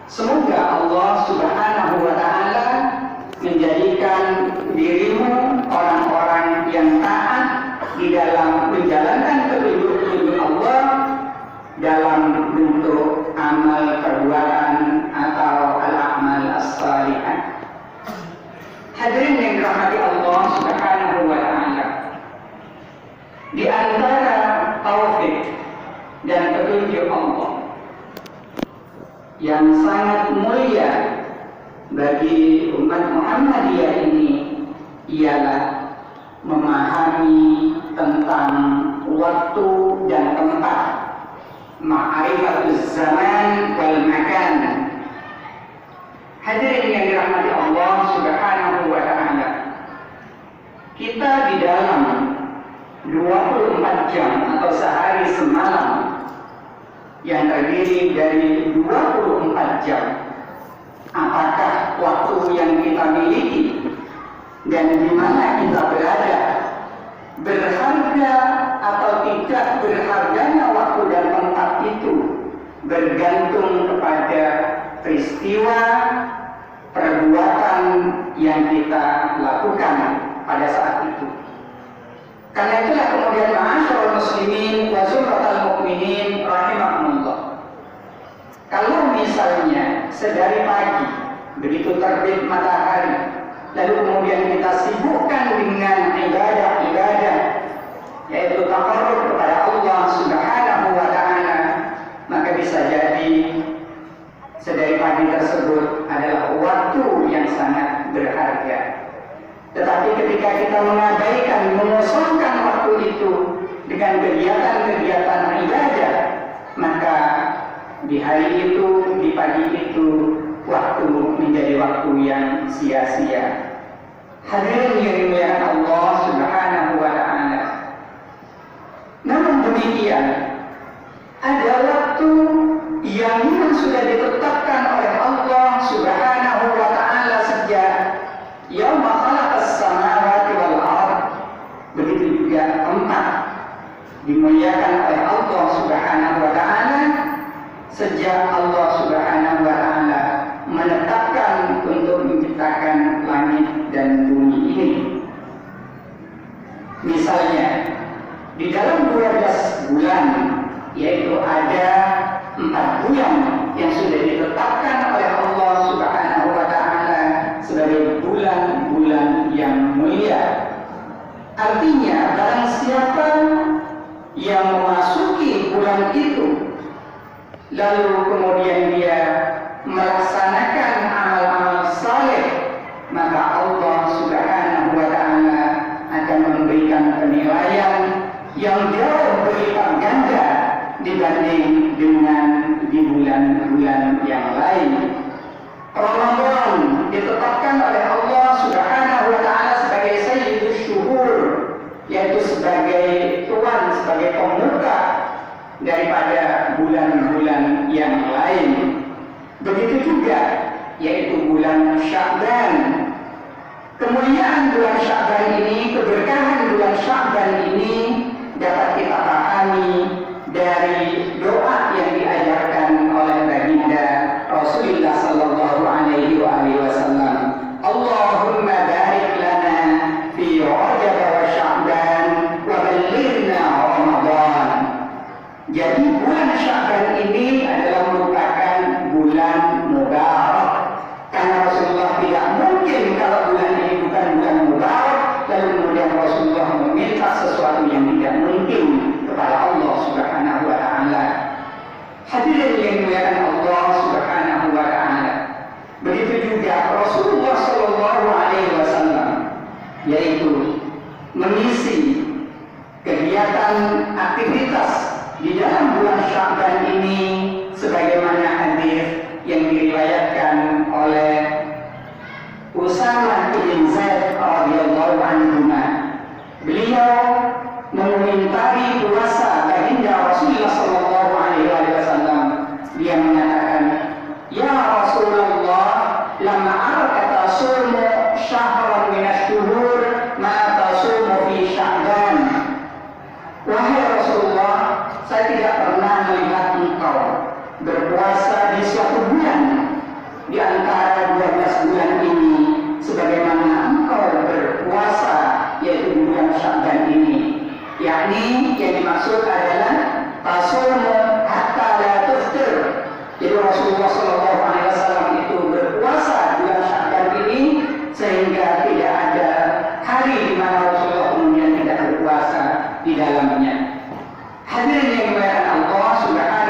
Semoga Allah Subhanahu wa Ta'ala menjadikan dirimu orang-orang yang taat di dalam menjalankan petunjuk-petunjuk Allah dalam bentuk amal perbuatan atau al-amal as-salihah. Hadirin yang dirahmati Allah Subhanahu wa Ta'ala, di antara taufik dan petunjuk Allah yang sangat mulia bagi umat Muhammadiyah ini ialah memahami tentang waktu dan tempat, ma'rifatuz zaman wal makan. Hadirin yang dirahmati Allah Subhanahu wa Ta'ala, kita di dalam 24 jam atau sehari semalam yang terdiri dari 24 jam, apakah waktu yang kita miliki dan di mana kita berada berharga atau tidak berharganya waktu dan tempat itu bergantung kepada peristiwa perbuatan yang kita lakukan pada saat itu. Karena itulah kemudian ma'asyiral muslimin wa zumratal mukminin rahimakumullah, kalau misalnya sedari pagi begitu terbit matahari lalu kemudian kita sibukkan dengan ibadah-ibadah, yaitu taqarrub kepada Allah Subhanahu wa Ta'ala, maka bisa jadi sedari pagi tersebut adalah waktu yang sangat berharga. Tetapi ketika kita mengabaikan, mengosongkan waktu itu dengan kegiatan-kegiatan ibadah, maka di hari itu, di pagi itu, waktu menjadi waktu yang sia-sia. Hadirin yang dimuliakan Allah Subhanahu wa Ta'ala, namun demikian ada waktu yang memang sudah ditetapkan oleh Allah Subhanahu wa Ta'ala sejak yauma khalaqas samawati wal ardh. Begitu juga tempat dimuliakan oleh Allah Subhanahu wa Ta'ala sejak Allah Subhanahu wa Ta'ala menetapkan untuk menciptakan langit dan bumi ini. Misalnya di dalam 12 bulan, yaitu ada 4 bulan yang sudah ditetapkan oleh Allah Subhanahu wa Ta'ala sebagai bulan-bulan yang mulia. Artinya barang siapa yang memasuki bulan itu lalu kemudian dia melaksanakan amal-amal saleh, maka Allah Subhanahu wa Ta'ala akan memberikan penilaian yang jauh berlipat ganda dibanding dengan di bulan-bulan yang lain. Ramadan ditetapkan oleh Allah Subhanahu wa Ta'ala sebagai sayyidus syuhur, yaitu sebagai tuan, sebagai pemuka daripada bulan-bulan yang lain. Begitu juga yaitu bulan Sya'ban. Kemuliaan bulan Sya'ban ini, keberkahan bulan Sya'ban ini dapat kita pahami dari doa yang diajarkan oleh baginda Rasulullah sallallahu alaihi wasallam. Allahumma barik lana fi Rajab wa Sya'ban wa ballighna Ramadan. Jadi bulan Sya'ban ini adalah merupakan bulan mubarak, karena Rasulullah tidak mungkin kalau bulan ini bukan bulan mubarak lalu kemudian Rasulullah meminta sesuatu yang tidak mungkin kepada Allah Subhanahu wa Ta'ala. Hadirin yang dimuliakan Allah Subhanahu wa Ta'ala, begitu juga Rasulullah sallallahu alaihi wasallam, yaitu mengisi kegiatan aktivitas di dalam bulan Sya'ban ini sebagaimana hadis yang diriwayatkan oleh Usamah bin Zaid radhiyallahu anhu. Beliau mengomentari puasa baginda Rasulullah sallallahu alaihi wasallam. Dia mengatakan, "Ya Rasulullah, lama arakata sumu syahran min asy-syuhur ma yakni yang dimaksud adalah tasumu hatta la tuftir. Jadi Rasulullah SAW itu berpuasa bulan Sya'ban ini sehingga tidak ada hari di mana Rasulullah kemudian tidak berpuasa di dalamnya. Hadirin yang dimuliakan Allah Subhanahu